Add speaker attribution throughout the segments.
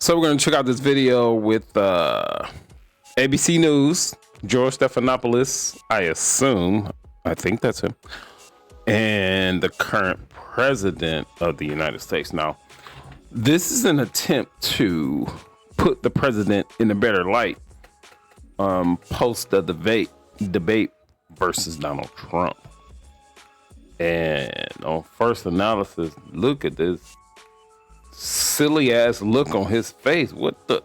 Speaker 1: So we're going to check out this video with ABC News, George Stephanopoulos, I think that's him, and the current president of the United States. Now, this is an attempt to put the president in a better light post the debate versus Donald Trump. And on first analysis, look at this silly ass look on his face. What the?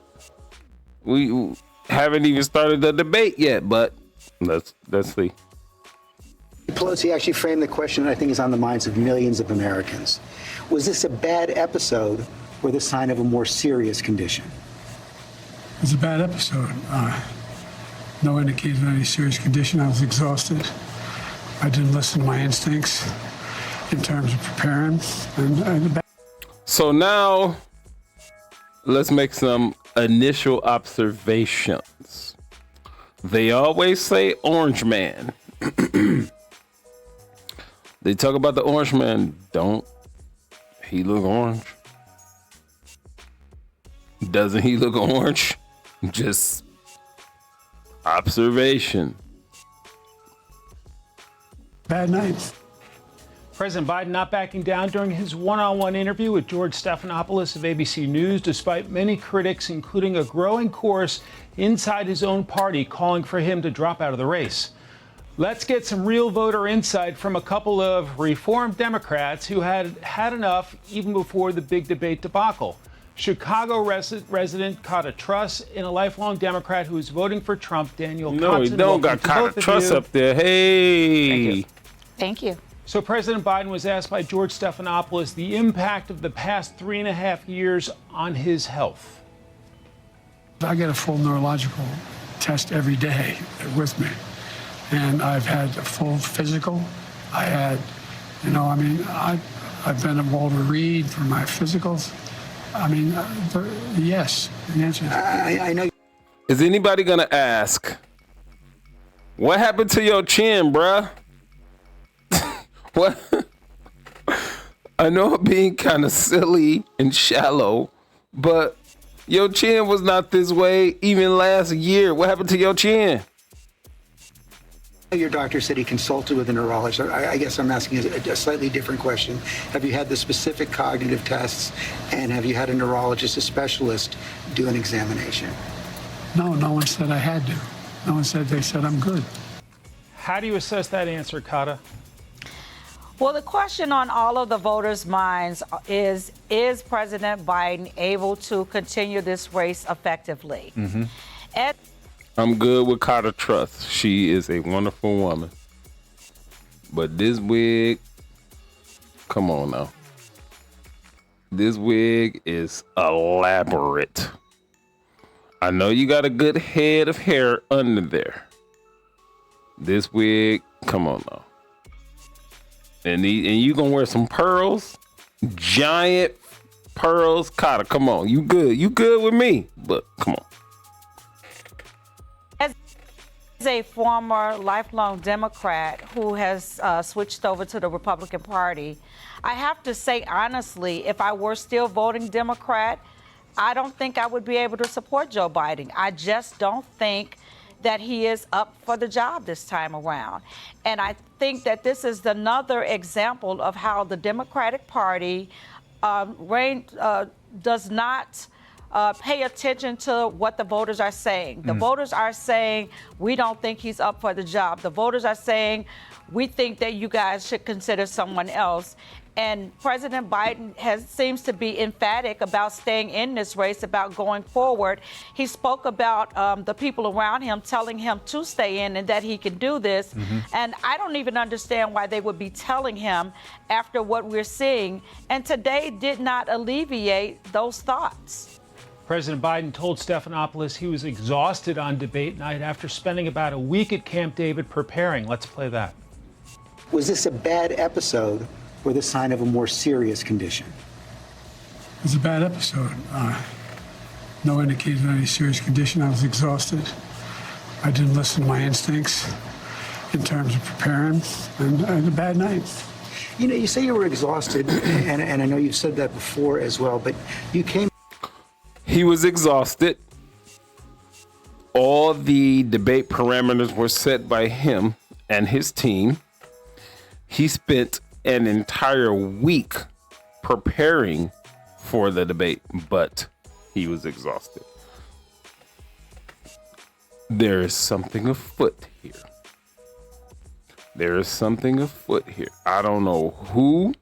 Speaker 1: We haven't even started the debate yet, but let's see.
Speaker 2: Pelosi actually framed the question that I think is on the minds of millions of Americans. Was this a bad episode or the sign of a more serious condition?
Speaker 3: It was a bad episode. No indication of any serious condition. I was exhausted. I didn't listen to my instincts in terms of preparing.
Speaker 1: So now, let's make some initial observations. They always say Orange Man. They talk about the Orange Man. Don't he look orange? Doesn't he look orange? Just observation.
Speaker 3: Bad night.
Speaker 4: President Biden not backing down during his one-on-one interview with George Stephanopoulos of ABC News, despite many critics, including a growing chorus inside his own party, calling for him to drop out of the race. Let's get some real voter insight from a couple of reformed Democrats who had enough even before the big debate debacle. Chicago resident Kata Truss and a lifelong Democrat who is voting for Trump, Daniel Cotson.
Speaker 1: No, he don't got Kata Truss up there. Hey.
Speaker 5: Thank you.
Speaker 4: So President Biden was asked by George Stephanopoulos the impact of the past 3.5 years on his health.
Speaker 3: I get a full neurological test every day with me. And I've had a full physical. I had, I've been at Walter Reed for my physicals. Yes, the answer is
Speaker 2: I know.
Speaker 1: Is anybody gonna ask, what happened to your chin, bruh? What? I know I'm being kind of silly and shallow, but your chin was not this way even last year. What happened to your chin?
Speaker 2: Your doctor said he consulted with a neurologist. I guess I'm asking a slightly different question. Have you had the specific cognitive tests, and have you had a neurologist, a specialist, do an examination?
Speaker 3: No one said I had to. No one said, they said I'm good.
Speaker 4: How do you assess that answer, Kata?
Speaker 5: Well, the question on all of the voters' minds is President Biden able to continue this race effectively?
Speaker 1: Mm-hmm. I'm good with Kata Truss. She is a wonderful woman. But this wig, come on now. This wig is elaborate. I know you got a good head of hair under there. This wig, come on now. And you gonna wear some pearls? Giant pearls? Kata, come on. You good. You good with me. But come on.
Speaker 5: As a former lifelong Democrat who has switched over to the Republican Party, I have to say honestly, if I were still voting Democrat, I don't think I would be able to support Joe Biden. I just don't think that he is up for the job this time around. And I think that this is another example of how the Democratic Party does not pay attention to what the voters are saying. The voters are saying, we don't think he's up for the job. The voters are saying, we think that you guys should consider someone else. And President Biden seems to be emphatic about staying in this race, about going forward. He spoke about the people around him telling him to stay in and that he can do this. And I don't even understand why they would be telling him after what we're seeing. And today did not alleviate those thoughts.
Speaker 4: President Biden told Stephanopoulos he was exhausted on debate night after spending about a week at Camp David preparing. Let's play that.
Speaker 2: Was this a bad episode or the sign of a more serious condition?
Speaker 3: It was a bad episode. No indication of any serious condition. I was exhausted. I didn't listen to my instincts in terms of preparing, and a bad night.
Speaker 2: You say you were exhausted, and I know you've said that before as well, but you came.
Speaker 1: He was exhausted. All the debate parameters were set by him and his team. He spent an entire week preparing for the debate, but he was exhausted. There is something afoot here. There is something afoot here. I don't know who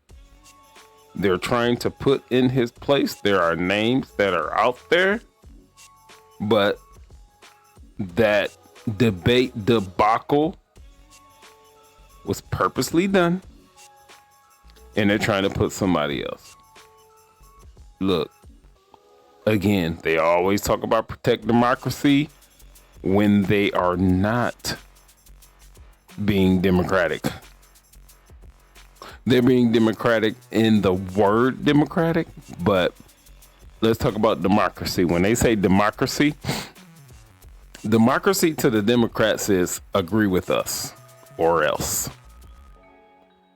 Speaker 1: they're trying to put in his place. There are names that are out there, but that debate debacle was purposely done, and they're trying to put somebody else. Look, again, they always talk about protect democracy when they are not being democratic. They're being democratic in the word democratic, but let's talk about democracy. When they say democracy, democracy to the Democrats is agree with us or else.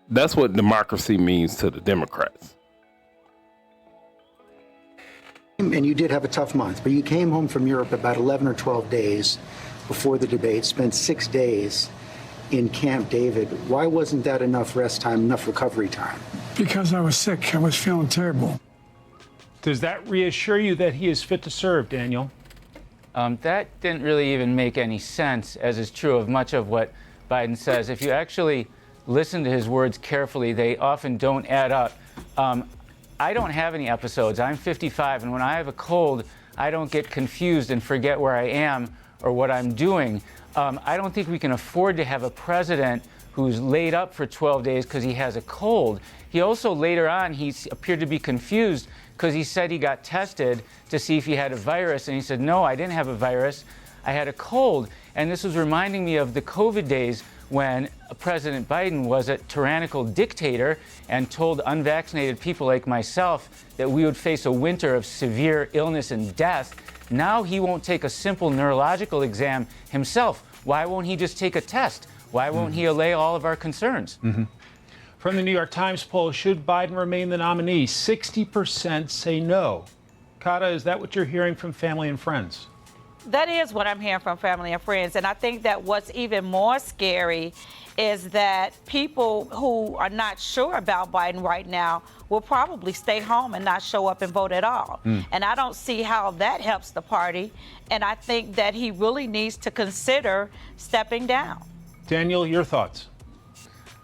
Speaker 1: That's what democracy means to the Democrats.
Speaker 2: And you did have a tough month, but you came home from Europe about 11 or 12 days before the debate, spent 6 days in Camp David. Why wasn't that enough rest time, enough recovery time?
Speaker 3: Because I was sick. I was feeling terrible.
Speaker 4: Does that reassure you that he is fit to serve, Daniel?
Speaker 6: That didn't really even make any sense, as is true of much of what Biden says. If you actually listen to his words carefully, they often don't add up. I don't have any episodes. I'm 55, and when I have a cold, I don't get confused and forget where I am or what I'm doing. I don't think we can afford to have a president who's laid up for 12 days because he has a cold. He also, later on, he appeared to be confused because he said he got tested to see if he had a virus, and he said, no, I didn't have a virus. I had a cold. And this was reminding me of the COVID days when President Biden was a tyrannical dictator and told unvaccinated people like myself that we would face a winter of severe illness and death. Now he won't take a simple neurological exam himself. Why won't he just take a test? Why won't he allay all of our concerns?
Speaker 4: From the New York Times poll, should Biden remain the nominee? 60% say no. Kata, is that what you're hearing from family and friends?
Speaker 5: That is what I'm hearing from family and friends. And I think that what's even more scary is that people who are not sure about Biden right now will probably stay home and not show up and vote at all. And I don't see how that helps the party. And I think that he really needs to consider stepping down.
Speaker 4: Daniel, your thoughts?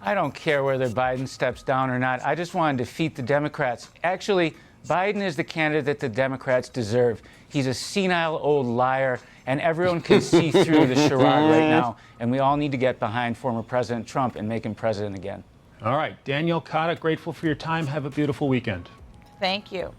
Speaker 6: I don't care whether Biden steps down or not. I just want to defeat the Democrats. Actually, Biden is the candidate that the Democrats deserve. He's a senile old liar, and everyone can see through the charade right now. And we all need to get behind former President Trump and make him president again.
Speaker 4: All right, Daniel, Kata, grateful for your time. Have a beautiful weekend.
Speaker 5: Thank you.